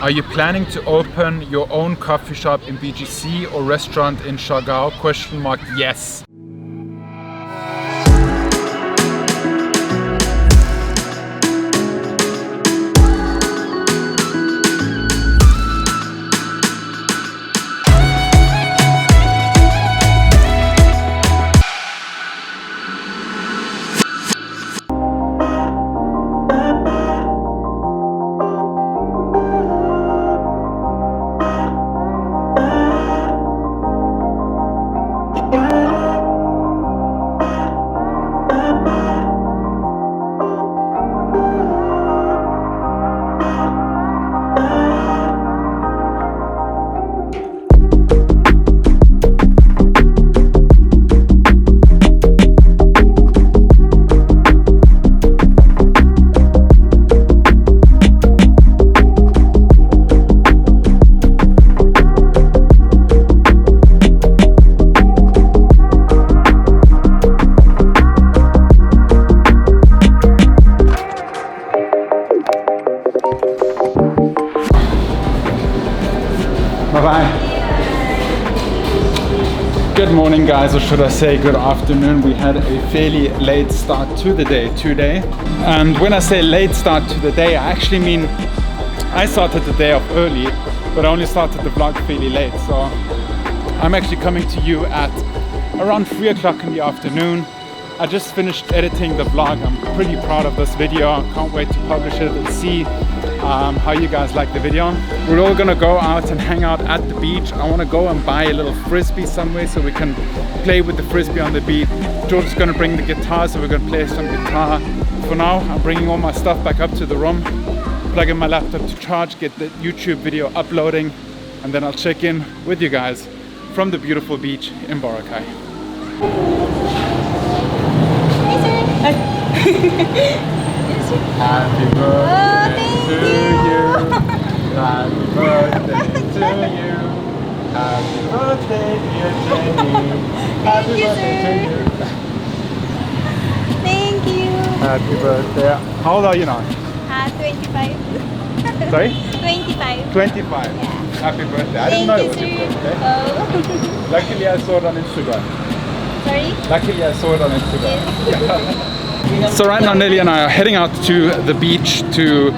Are you planning to open your own coffee shop in BGC or restaurant in Siargao? Yes. Bye-bye. Good morning, guys, or should I say good afternoon. We had a fairly late start to the day today. And when I say late start to the day, I actually mean I started the day off early, but I only started the vlog fairly late. So I'm actually coming to you at around 3 o'clock in the afternoon. I just finished editing the vlog. I'm pretty proud of this video. I can't wait to publish it and see how you guys like the video. We're all gonna go out and hang out at the beach. I want to go and buy a little frisbee somewhere so we can play with the frisbee on the beach. George is gonna bring the guitar, so we're gonna play some guitar. For now, I'm bringing all my stuff back up to the room, plugging my laptop to charge, get the YouTube video uploading, and then I'll check in with you guys from the beautiful beach in Boracay. Happy birthday to you. Happy birthday to you. Happy birthday, dear Jenny. Happy birthday to you. Thank you. Happy birthday. How old are you now? 25. Sorry? 25. 25. Yeah. Happy birthday. I didn't know it was your birthday. Oh. Luckily I saw it on Instagram. Sorry? Luckily I saw it on Instagram. Yes. So right now Nelly and I are heading out to the beach to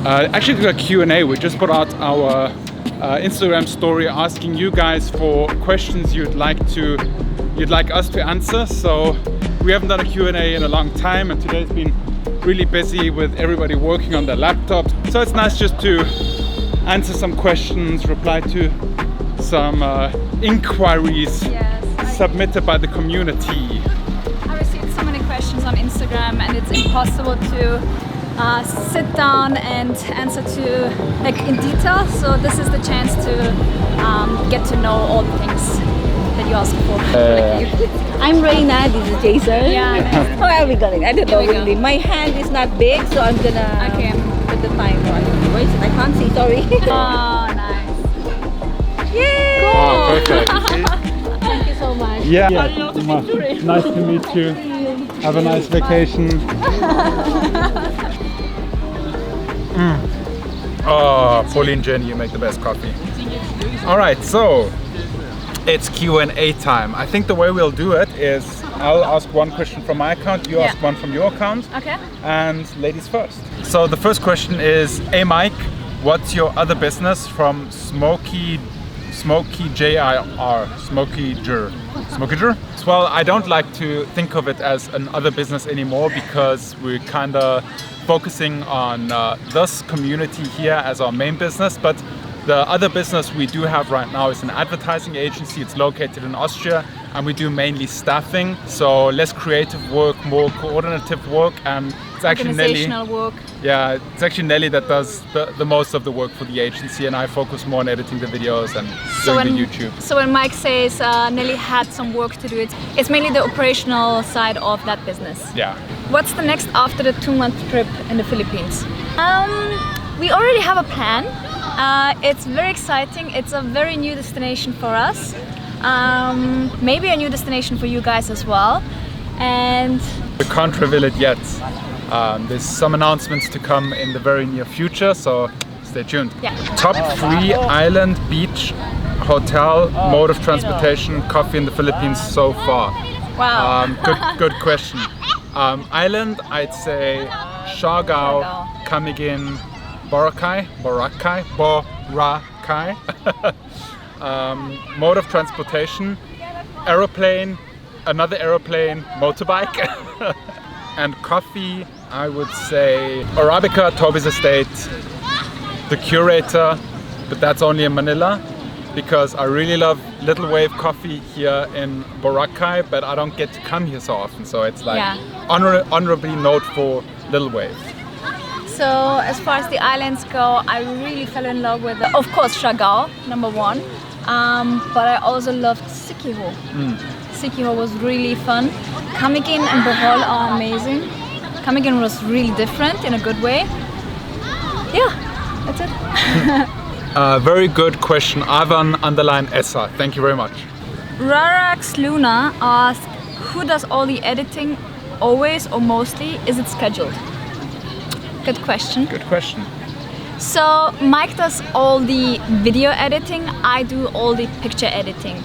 actually do a Q&A. We just put out our Instagram story asking you guys for questions you'd like us to answer. So we haven't done a Q&A in a long time, and today's been really busy with everybody working on their laptops. So it's nice just to answer some questions, reply to some inquiries submitted by the community. Questions on Instagram, and it's impossible to sit down and answer to in detail, so this is the chance to get to know all the things that you ask for. I'm Reina, this is Jason. Yeah. How are we going? I don't know really. My hand is not big, so I'm gonna put the timer. Where is it? I can't see, sorry. Oh, nice. Yay! Cool. Oh, perfect. Thank you so much. Yeah. Nice to meet you. Have a nice vacation. Oh, Pauline, Jenny, you make the best coffee. All right, so it's Q&A time. I think the way we'll do it is I'll ask one question from my account, you ask one from your account. Okay. And ladies first. So the first question is, hey Mike, what's your other business from Smokey JIR? Smokey Jur. Well, I don't like to think of it as an other business anymore, because we're kind of focusing on this community here as our main business. But the other business we do have right now is an advertising agency. It's located in Austria, and we do mainly staffing, so less creative work, more coordinative work, and it's actually Nelly. Work. Yeah, it's actually Nelly that does the most of the work for the agency, and I focus more on editing the videos and doing the YouTube. So when Mike says Nelly had some work to do, it's mainly the operational side of that business. Yeah. What's the next after the 2-month trip in the Philippines? We already have a plan. It's very exciting. It's a very new destination for us. Maybe a new destination for you guys as well. And we can't reveal it yet. There's some announcements to come in the very near future, so stay tuned. Yeah. Top 3 island, beach, hotel, mode of transportation, coffee in the Philippines so far. Wow. Good question. Island, I'd say Siargao, Camiguin, Boracay. Mode of transportation, aeroplane, another aeroplane, motorbike. And coffee, I would say Arabica, Toby's Estate, the Curator, but that's only in Manila, because I really love Little Wave coffee here in Boracay, but I don't get to come here so often, so it's like honorably note for Little Wave. So as far as the islands go, I really fell in love with, of course, Siargao, number 1, but I also loved Siquijor. Siquijor was really fun. Camiguin and Bohol are amazing. Camiguin was really different in a good way. Yeah, that's it. Very good question. Ivan _Essa. Thank you very much. Rarax Luna asked, who does all the editing, always or mostly? Is it scheduled? Good question. Good question. So Mike does all the video editing, I do all the picture editing.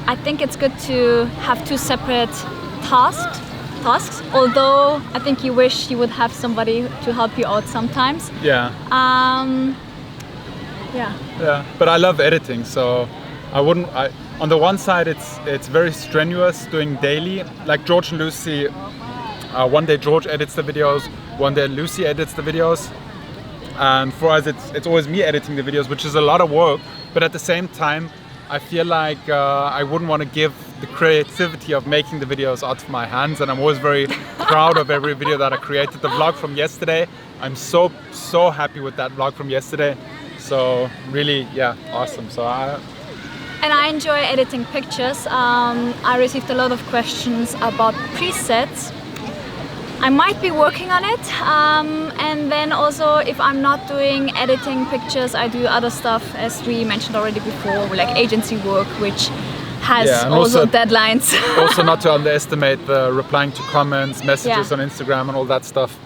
I think it's good to have 2 separate tasks, although I think you wish you would have somebody to help you out sometimes. Yeah. Yeah. But I love editing, so on the one side it's very strenuous doing daily, like George and Lucy. One day George edits the videos, one day Lucy edits the videos, and for us it's always me editing the videos, which is a lot of work, but at the same time I feel like I wouldn't want to give the creativity of making the videos out of my hands, and I'm always very proud of every video that I created. The vlog from yesterday, I'm so happy with that vlog from yesterday, so really, yeah, awesome. And I enjoy editing pictures. I received a lot of questions about presets. I might be working on it, and then also if I'm not doing editing pictures, I do other stuff, as we mentioned already before, like agency work, which has also deadlines. Also not to underestimate the replying to comments, messages on Instagram and all that stuff.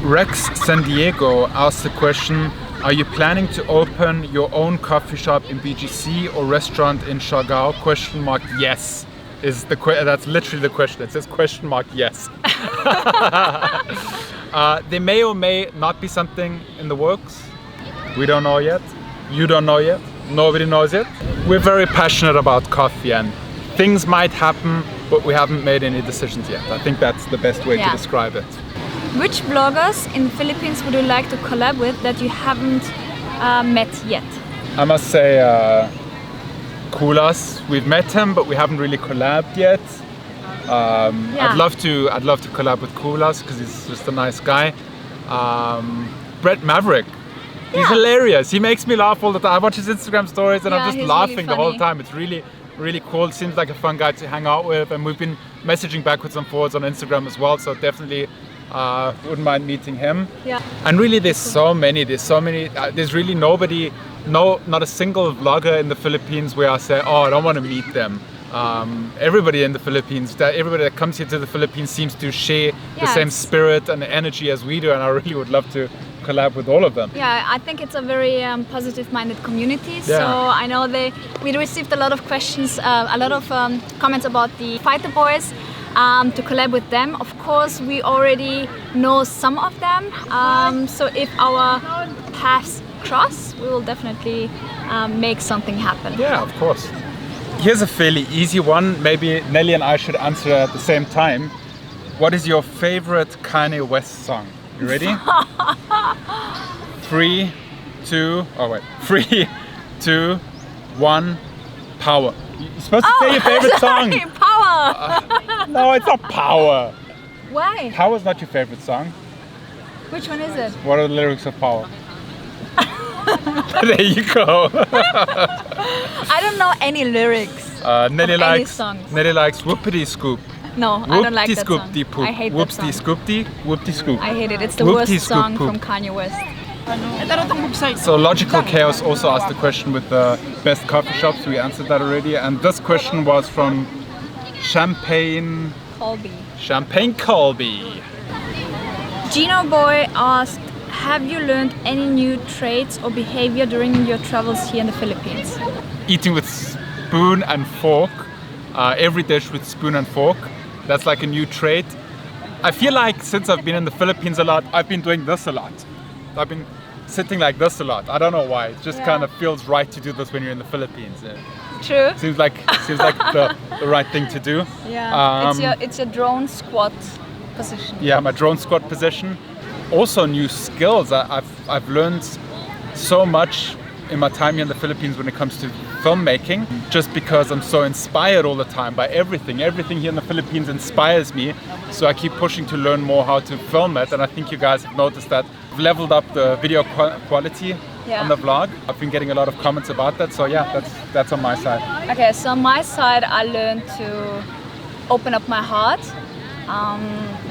Rex San Diego asked the question, are you planning to open your own coffee shop in BGC or restaurant in Siargao? Yes. That's literally the question. It says ? Yes. There may or may not be something in the works. We don't know yet. You don't know yet. Nobody knows yet. We're very passionate about coffee, and things might happen, but we haven't made any decisions yet. I think that's the best way to describe it. Which bloggers in the Philippines would you like to collab with that you haven't met yet? I must say Kulas. We've met him, but we haven't really collabed yet. I'd love to collab with Kulas because he's just a nice guy. Brett Maverick. He's hilarious. He makes me laugh all the time. I watch his Instagram stories and I'm just laughing really the whole time. It's really cool. Seems like a fun guy to hang out with, and we've been messaging backwards and forwards on Instagram as well. So definitely wouldn't mind meeting him. Yeah. And really, there's so many. There's really nobody. Not a single vlogger in the Philippines where I say, oh, I don't want to meet them. Everybody in the Philippines, everybody that comes here to the Philippines seems to share the same spirit and energy as we do, and I really would love to collab with all of them. Yeah, I think it's a very positive-minded community. So I know we received a lot of questions, a lot of comments about the Fighter Boys. To collab with them. Of course, we already know some of them. So if our paths cross, we will definitely make something happen. Yeah, of course. Here's a fairly easy one. Maybe Nelly and I should answer at the same time. What is your favorite Kanye West song? You ready? 3, 2, 1, Power. You're supposed to say your favorite song. Power. No, it's not Power. Why? Power's not your favorite song. Which one is it? What are the lyrics of Power? There you go. I don't know any lyrics. Nelly likes Whoopity Scoop. No, I don't like that song. Poop. I hate that Whoopty song. Whoopty Scoop. I hate it. It's the worst song from Kanye West. So Logical Chaos also asked the question with the best coffee shops. We answered that already. And this question was from Champagne Colby. Gino Boy asked, have you learned any new traits or behavior during your travels here in the Philippines? Eating with spoon and fork, every dish with spoon and fork. That's like a new trait. I feel like since I've been in the Philippines a lot, I've been doing this a lot. I've been sitting like this a lot. I don't know why. It just kind of feels right to do this when you're in the Philippines. True. Seems like the right thing to do. Yeah. It's your drone squat position. Yeah, my drone squat position. Also new skills. I've learned so much in my time here in the Philippines when it comes to filmmaking, just because I'm so inspired all the time by everything. Everything here in the Philippines inspires me, so I keep pushing to learn more how to film it, and I think you guys have noticed that I've leveled up the video quality on the vlog. I've been getting a lot of comments about that, so yeah, that's on my side. Okay, so on my side I learned to open up my heart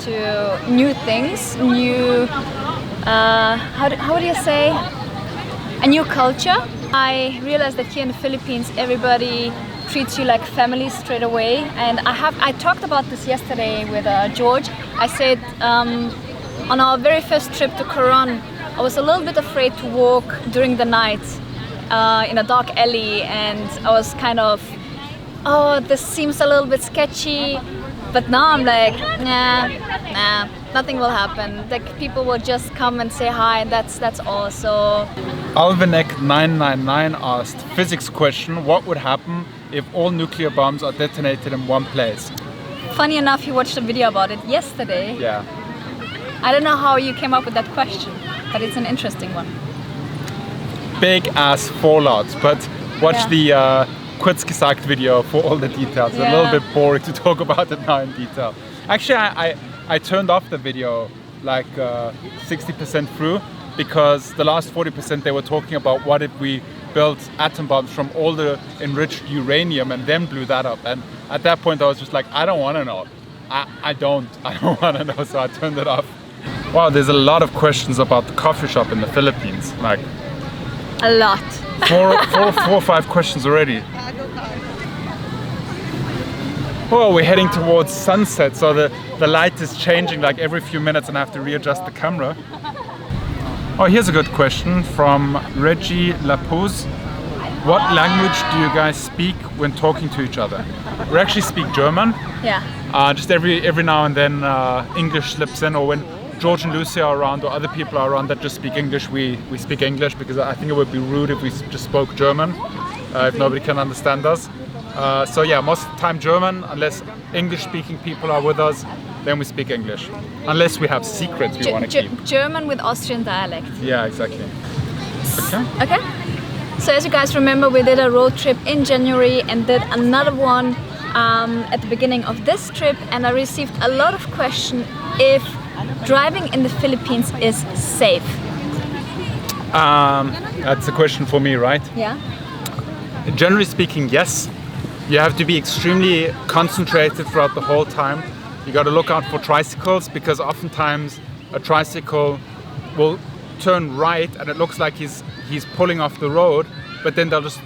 to new things, new, how would you say, a new culture. I realized that here in the Philippines everybody treats you like family straight away, and I talked about this yesterday with George. I said on our very first trip to Coron, I was a little bit afraid to walk during the night in a dark alley, and I was kind of, oh, this seems a little bit sketchy. But now I'm like, nah, nothing will happen. Like, people will just come and say hi, and that's all. So Alvinek999 asked, physics question, what would happen if all nuclear bombs are detonated in one place? Funny enough, he watched a video about it yesterday. Yeah. I don't know how you came up with that question, but it's an interesting one. Big ass fallout, but watch the kurz gesagt video for all the details. It's a little bit boring to talk about it now in detail. Actually, I turned off the video like 60% through, because the last 40% they were talking about what if we built atom bombs from all the enriched uranium and then blew that up. And at that point I was just like, I don't want to know. I don't want to know, so I turned it off. Wow, there's a lot of questions about the coffee shop in the Philippines. Like a lot. four or five questions already. Well, we're heading towards sunset, so the light is changing like every few minutes and I have to readjust the camera. Oh, here's a good question from Reggie Lapuz. What language do you guys speak when talking to each other? We actually speak German. Yeah. Just every now and then English slips in, or when George and Lucy are around or other people are around that just speak English, we speak English, because I think it would be rude if we just spoke German, if nobody can understand us. So yeah, most of the time German, unless English-speaking people are with us, then we speak English. Unless we have secrets we want to keep. German with Austrian dialect. Yeah, exactly. Okay. So as you guys remember, we did a road trip in January and did another one at the beginning of this trip, and I received a lot of questions if driving in the Philippines is safe. That's a question for me, right? Yeah. Generally speaking, yes. You have to be extremely concentrated throughout the whole time. You got to look out for tricycles, because oftentimes a tricycle will turn right and it looks like he's pulling off the road, but then they'll just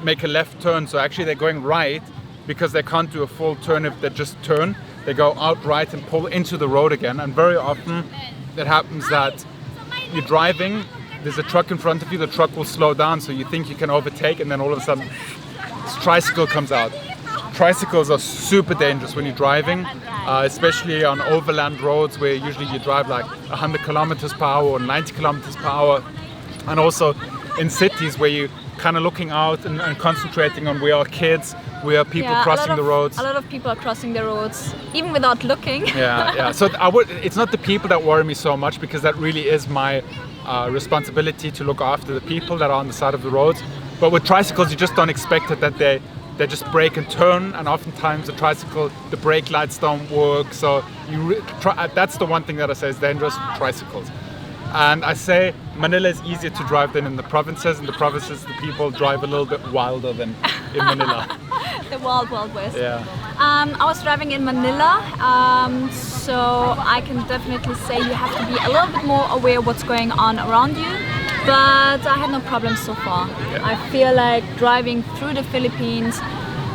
make a left turn. So actually they're going right because they can't do a full turn if they just turn. They go out right and pull into the road again. And very often it happens that you're driving, there's a truck in front of you, the truck will slow down, so you think you can overtake, and then all of a sudden this tricycle comes out. Tricycles are super dangerous when you're driving, especially on overland roads where usually you drive like 100 kilometers per hour or 90 kilometers per hour. And also in cities where you're kind of looking out and concentrating on where are kids, where are people crossing the roads. A lot of people are crossing the roads, even without looking. Yeah. So it's not the people that worry me so much, because that really is my responsibility to look after the people that are on the side of the roads. But with tricycles, you just don't expect it that they just brake and turn, and oftentimes the brake lights don't work. So that's the one thing that I say is dangerous with tricycles. And I say Manila is easier to drive than in the provinces. In the provinces, the people drive a little bit wilder than in Manila. The wild west. Yeah. I was driving in Manila, so I can definitely say you have to be a little bit more aware of what's going on around you. But I had no problems so far. Yeah. I feel like driving through the Philippines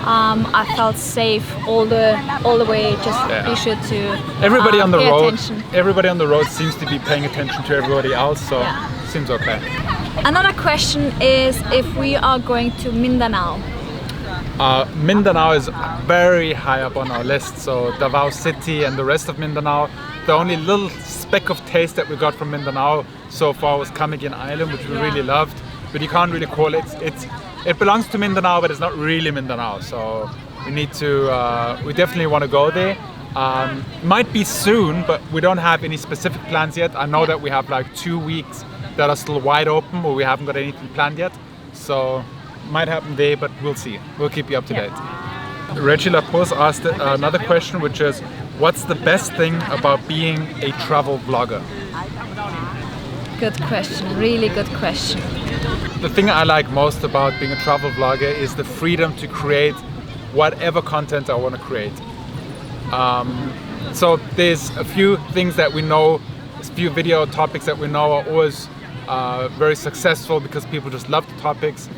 I felt safe all the way. Just be sure to everybody on the pay road. attention. Everybody on the road seems to be paying attention to everybody else, so seems okay. Another question is if we are going to Mindanao. Mindanao is very high up on our list, so Davao City and the rest of Mindanao. The only little speck of taste that we got from Mindanao so far was Camiguin Island, which we really loved, but you can't really call it. It belongs to Mindanao, but it's not really Mindanao, so we need to, we definitely want to go there. Might be soon, but we don't have any specific plans yet. I know that we have like 2 weeks that are still wide open, but we haven't got anything planned yet, so might happen there, but we'll see. We'll keep you up to date. Reggie Lapose asked another question, which is, what's the best thing about being a travel vlogger? Good question, really good question. The thing I like most about being a travel vlogger is the freedom to create whatever content I want to create. So there's a few things that we know, a few video topics that we know are always very successful because people just love the topics.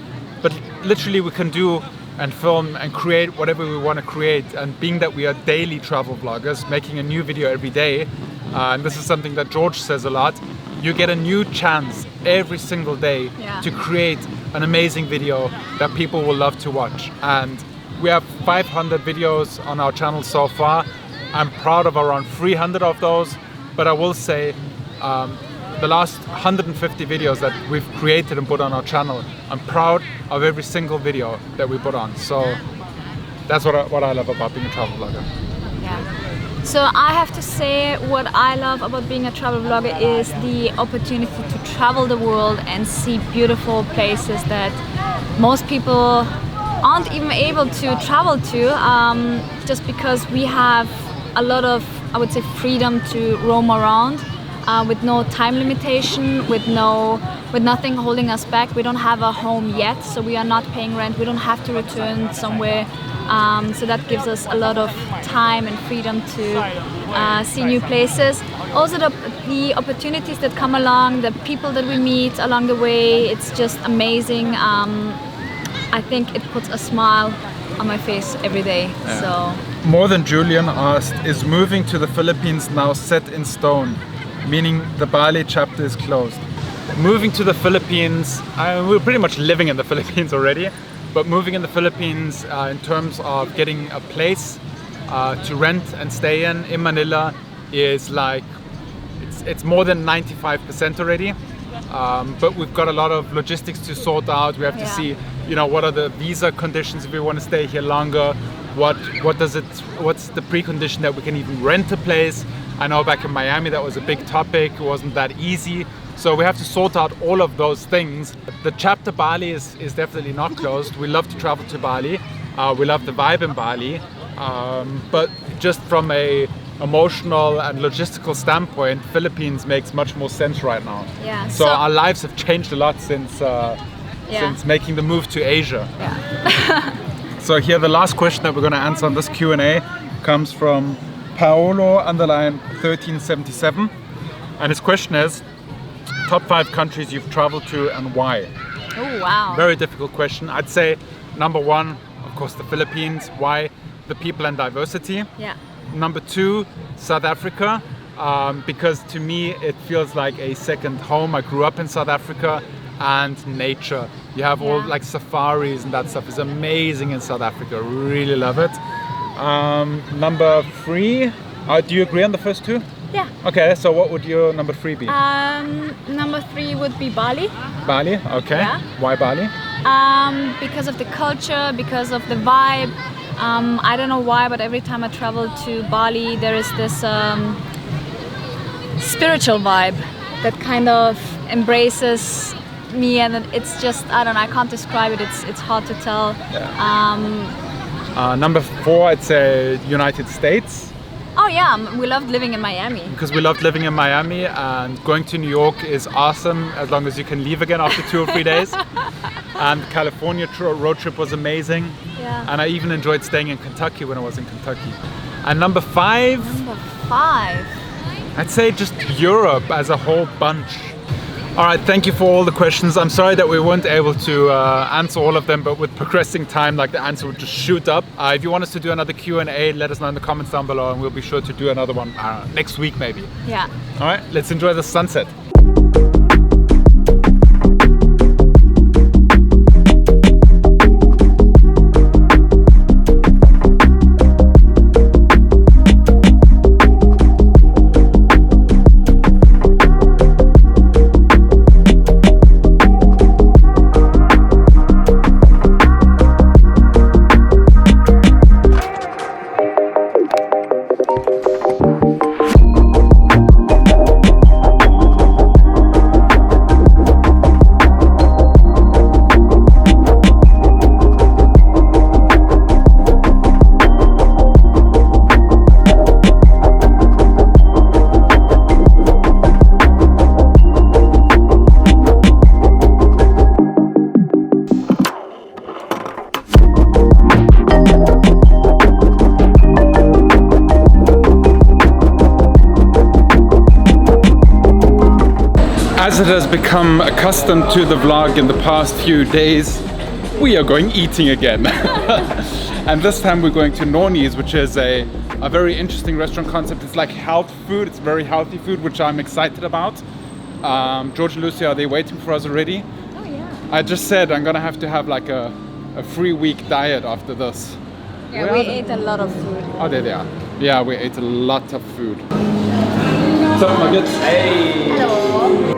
But literally we can do and film and create whatever we want to create, and being that we are daily travel vloggers, making a new video every day, and this is something that George says a lot, you get a new chance every single day to create an amazing video that people will love to watch. And we have 500 videos on our channel so far. I'm proud of around 300 of those, but I will say the last 150 videos that we've created and put on our channel, I'm proud of every single video that we put on. So that's what I love about being a travel vlogger. Yeah. So I have to say what I love about being a travel vlogger is the opportunity to travel the world and see beautiful places that most people aren't even able to travel to, just because we have a lot of, I would say, freedom to roam around. With no time limitation, with nothing holding us back. We don't have a home yet, so we are not paying rent. We don't have to return somewhere, so that gives us a lot of time and freedom to see new places. Also the opportunities that come along, the people that we meet along the way, it's just amazing. I think it puts a smile on my face every day. Yeah. So More Than Julian asked, is moving to the Philippines now set in stone? Meaning the Bali chapter is closed. Moving to the Philippines, we're pretty much living in the Philippines already, but moving in the Philippines in terms of getting a place to rent and stay in Manila is like, it's more than 95% already. But we've got a lot of logistics to sort out. We have to see, you know, what are the visa conditions if we want to stay here longer. What's the precondition that we can even rent a place? I know back in Miami that was a big topic. It wasn't that easy. So we have to sort out all of those things. The chapter Bali is definitely not closed. We love to travel to Bali. We love the vibe in Bali. But just from a emotional and logistical standpoint, Philippines makes much more sense right now. Yeah. So our lives have changed a lot since making the move to Asia. Yeah. So here the last question that we're going to answer on this Q&A comes from Paolo_1377, and his question is, top 5 countries you've traveled to and why? Oh wow. Very difficult question. I'd say number 1, of course, the Philippines. Why? The people and diversity. Yeah. Number 2, South Africa, because to me it feels like a second home. I grew up in South Africa, and nature. You have all like safaris and that stuff is amazing in South Africa. Really love it. Number 3, do you agree on the first 2? Yeah. Okay, so what would your number 3 be? Number 3 would be Bali. Bali, okay. Yeah. Why Bali? Because of the culture, because of the vibe. I don't know why, but every time I travel to Bali, there is this spiritual vibe that kind of embraces me, and it's just, I don't know, I can't describe it. It's hard to tell. Yeah. Number 4, I'd say United States. Oh yeah, we loved living in Miami. Because we loved living in Miami, and going to New York is awesome as long as you can leave again after 2 or 3 days. And California road trip was amazing. Yeah. And I even enjoyed staying in Kentucky when I was in Kentucky. And number 5, Number 5. I'd say just Europe as a whole bunch. All right, thank you for all the questions. I'm sorry that we weren't able to answer all of them, but with progressing time, like the answer would just shoot up. If you want us to do another Q&A, let us know in the comments down below, and we'll be sure to do another one next week maybe. Yeah. All right, let's enjoy the sunset. As it has become accustomed to the vlog in the past few days, we are going eating again. And this time we're going to Noni's, which is a very interesting restaurant concept. It's like health food, it's very healthy food, which I'm excited about. George and Lucy, are they waiting for us already? Oh yeah. I just said I'm gonna have to have like a 3-week diet after this. Yeah, Where we are they? ate a lot of food. Oh, there they are. Yeah, we ate a lot of food. What's up, Nuggets? Hey! Hello.